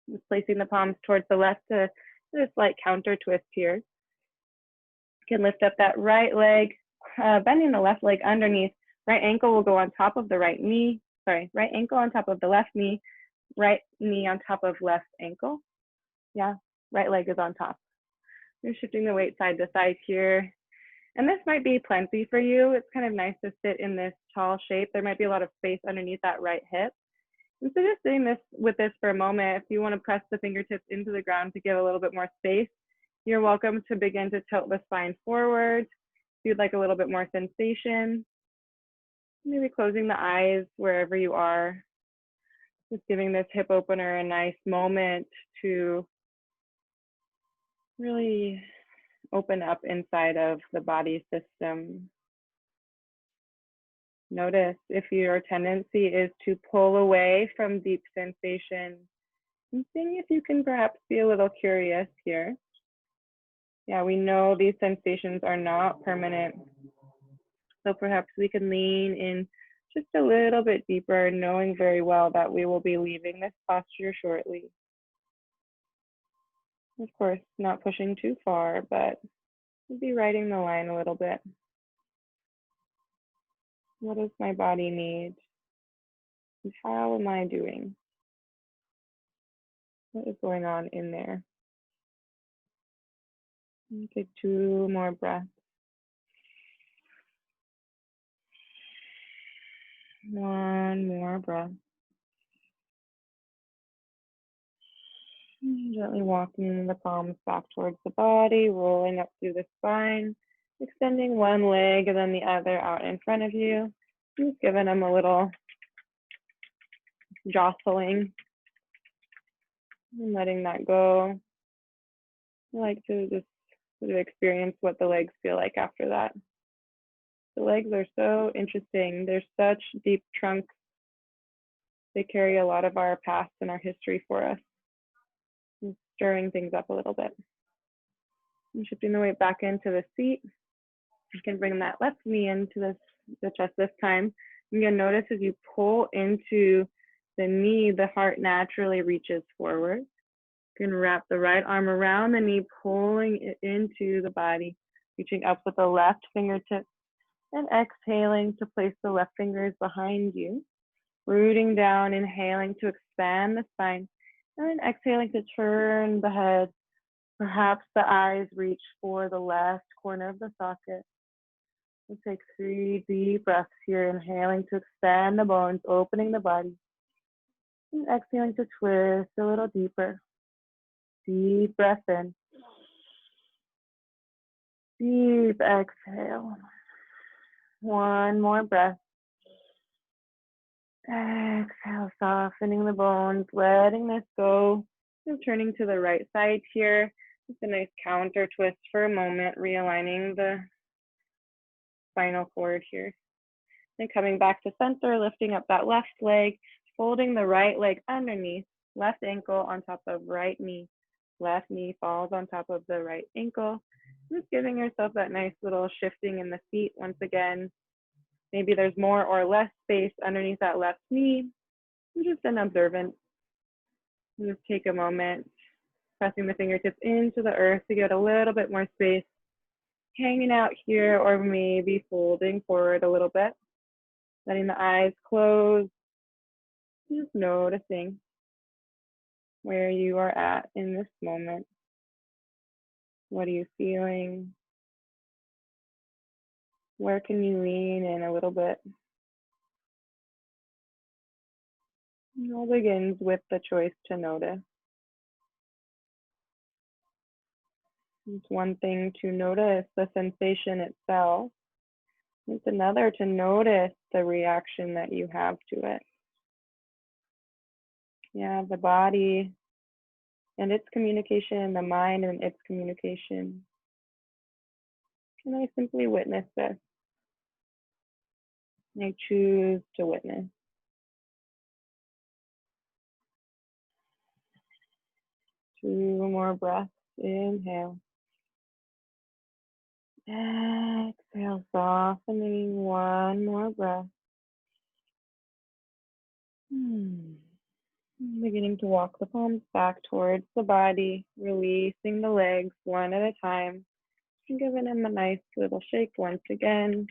Just placing the palms towards the left to do a slight counter twist here. You can lift up that right leg, bending the left leg underneath. Right ankle will go on top of the right knee. Right ankle on top of the left knee. right knee on top of left ankle. Yeah, right leg is on top. You're shifting the weight side to side here. And this might be plenty for you. It's kind of nice to sit in this tall shape. There might be a lot of space underneath that right hip. And so just doing this with this for a moment, if you want to press the fingertips into the ground to give a little bit more space, you're welcome to begin to tilt the spine forward. If you'd like a little bit more sensation, maybe closing the eyes wherever you are. Just giving this hip opener a nice moment to really open up inside of the body system. Notice if your tendency is to pull away from deep sensation, and seeing if you can perhaps be a little curious here. Yeah, we know these sensations are not permanent. So perhaps we can lean in just a little bit deeper, knowing very well that we will be leaving this posture shortly. Of course, not pushing too far, but we'll be riding the line a little bit. What does my body need? And how am I doing? What is going on in there? Take 2 more breaths. 1 more breath. Gently walking the palms back towards the body, rolling up through the spine, extending one leg and then the other out in front of you. Just giving them a little jostling and letting that go. I like to just sort of experience what the legs feel like after that. The legs are so interesting. They're such deep trunks. They carry a lot of our past and our history for us. And stirring things up a little bit. And shifting the weight back into the seat. You can bring that left knee into the chest this time. You're going to notice as you pull into the knee, the heart naturally reaches forward. You can wrap the right arm around the knee, pulling it into the body, reaching up with the left fingertips and exhaling to place the left fingers behind you. Rooting down, inhaling to expand the spine, and then exhaling to turn the head. Perhaps the eyes reach for the left corner of the socket. We'll take 3 deep breaths here, inhaling to expand the bones, opening the body. And exhaling to twist a little deeper. Deep breath in. Deep exhale. 1 more breath. Exhale, softening the bones, letting this go. And turning to the right side here. Just a nice counter twist for a moment, realigning the spinal cord here. And coming back to center, lifting up that left leg, folding the right leg underneath, left ankle on top of right knee. Left knee falls on top of the right ankle. Just giving yourself that nice little shifting in the feet once again. Maybe there's more or less space underneath that left knee. I'm just an observant. Just take a moment, pressing the fingertips into the earth to get a little bit more space, hanging out here, or maybe folding forward a little bit, letting the eyes close, just noticing where you are at in this moment. What are you feeling? Where can you lean in a little bit? It all begins with the choice to notice. It's one thing to notice the sensation itself. It's another to notice the reaction that you have to it. Yeah, the body and its communication, the mind and its communication. Can I simply witness this? I choose to witness. Two more breaths. Inhale. Exhale, softening. One more breath. Beginning to walk the palms back towards the body, releasing the legs one at a time, and giving them a nice little shake once again.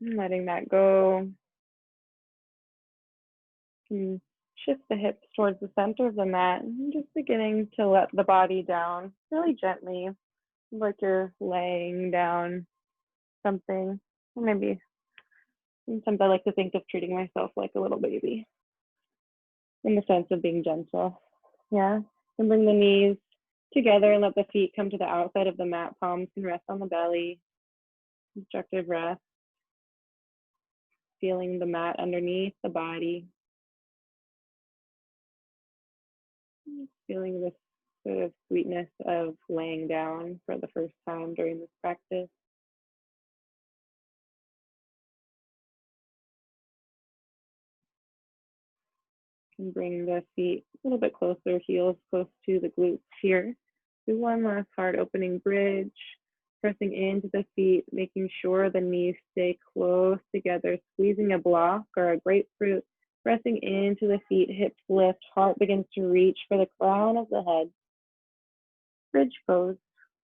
And letting that go. And shift the hips towards the center of the mat and just beginning to let the body down really gently, like you're laying down something. Or maybe sometimes I like to think of treating myself like a little baby in the sense of being gentle. Yeah. And bring the knees together and let the feet come to the outside of the mat. Palms can rest on the belly. Constructive rest. Feeling the mat underneath the body. Feeling this sort of sweetness of laying down for the first time during this practice. And bring the feet a little bit closer, heels close to the glutes here. Do one last heart opening bridge, pressing into the feet, making sure the knees stay close together, squeezing a block or a grapefruit, pressing into the feet, hips lift, heart begins to reach for the crown of the head. Bridge pose.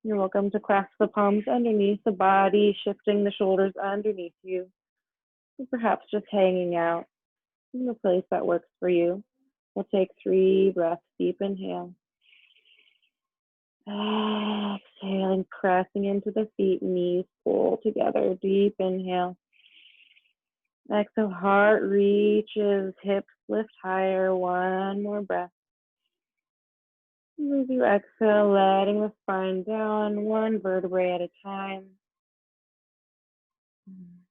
You're welcome to clasp the palms underneath the body, shifting the shoulders underneath you, or perhaps just hanging out in the place that works for you. We'll take 3 breaths, deep inhale. Exhaling, pressing into the feet, knees pull together, deep inhale. Exhale, heart reaches, hips lift higher, one more breath. As you exhale, letting the spine down, one vertebrae at a time.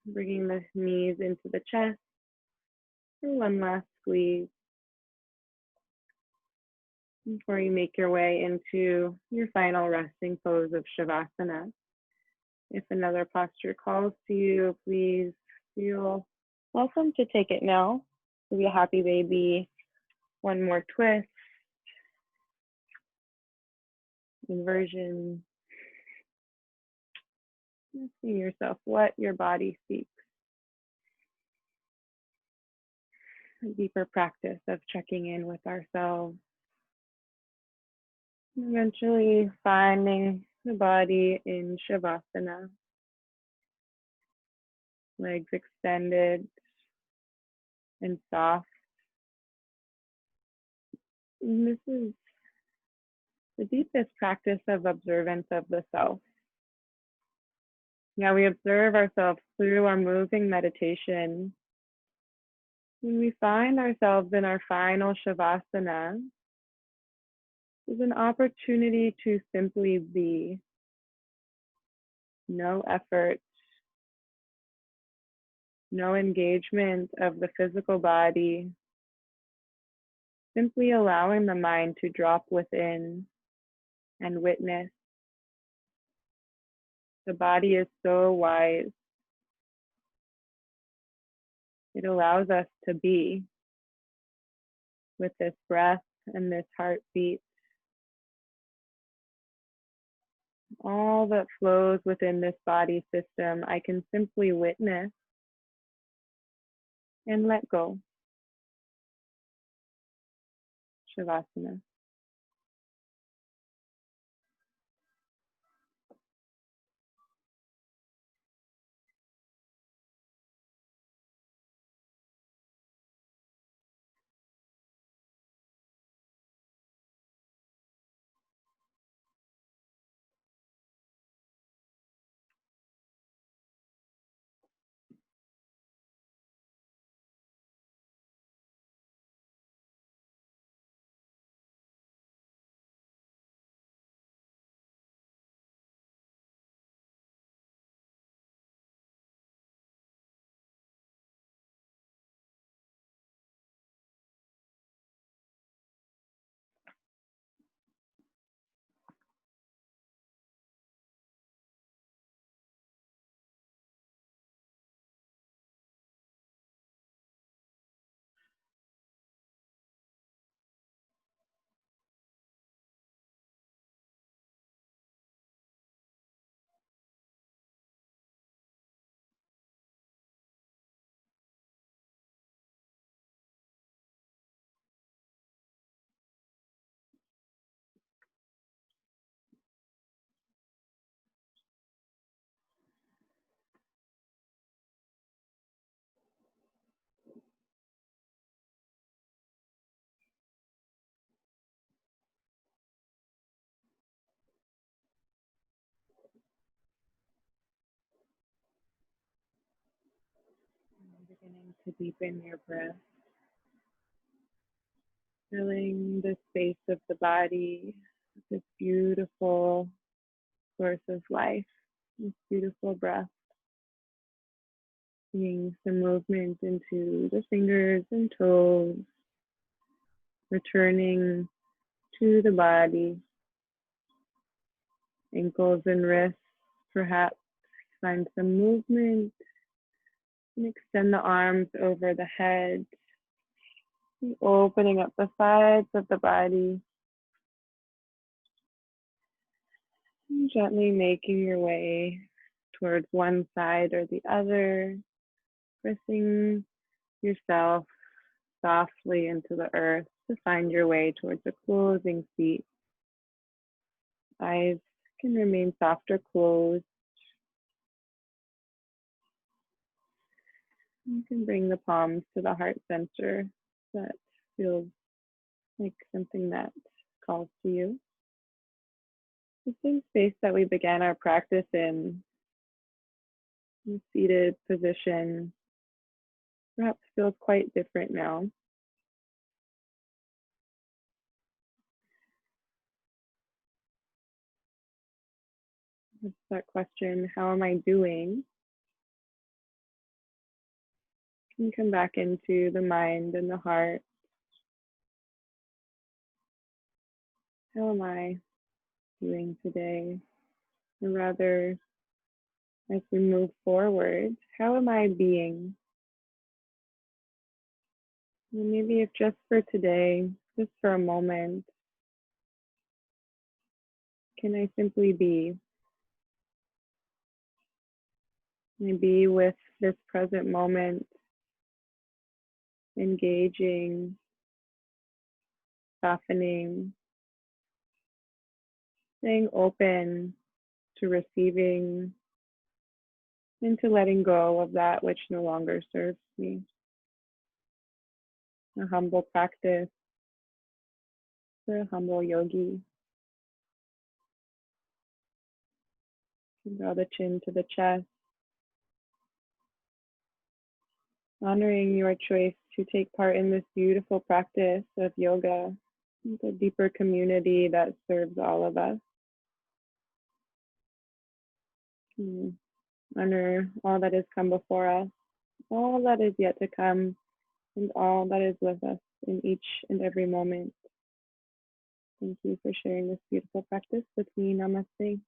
Bringing the knees into the chest. And one last squeeze before you make your way into your final resting pose of Shavasana. If another posture calls to you, please feel welcome to take it now. Maybe a happy baby, one more twist, inversion. Asking yourself what your body speaks. A deeper practice of checking in with ourselves. Eventually finding the body in Shavasana. Legs extended and soft. And this is the deepest practice of observance of the self. Now we observe ourselves through our moving meditation. When we find ourselves in our final Shavasana, there's an opportunity to simply be. No effort, no engagement of the physical body, simply allowing the mind to drop within and witness. The body is so wise. It allows us to be with this breath and this heartbeat. All that flows within this body system, I can simply witness and let go. Shavasana. Beginning to deepen your breath, filling the space of the body with this beautiful source of life, this beautiful breath. Bringing some movement into the fingers and toes, returning to the body, ankles and wrists, perhaps find some movement and extend the arms over the head, opening up the sides of the body, and gently making your way towards one side or the other, pressing yourself softly into the earth to find your way towards a closing seat. Eyes can remain soft or closed. You can bring the palms to the heart center. That feels like something that calls to you. The same space that we began our practice in seated position, perhaps feels quite different now. It's that question, how am I doing? Can come back into the mind and the heart. How am I doing today? Or rather, as we move forward, how am I being? And maybe if just for today, just for a moment, can I simply be? Can I be with this present moment, engaging, softening, staying open to receiving and to letting go of that which no longer serves me. A humble practice for a humble yogi. Draw the chin to the chest, honoring your choice to take part in this beautiful practice of yoga, the deeper community that serves all of us. Honor all that has come before us, all that is yet to come, and all that is with us in each and every moment. Thank you for sharing this beautiful practice with me. Namaste.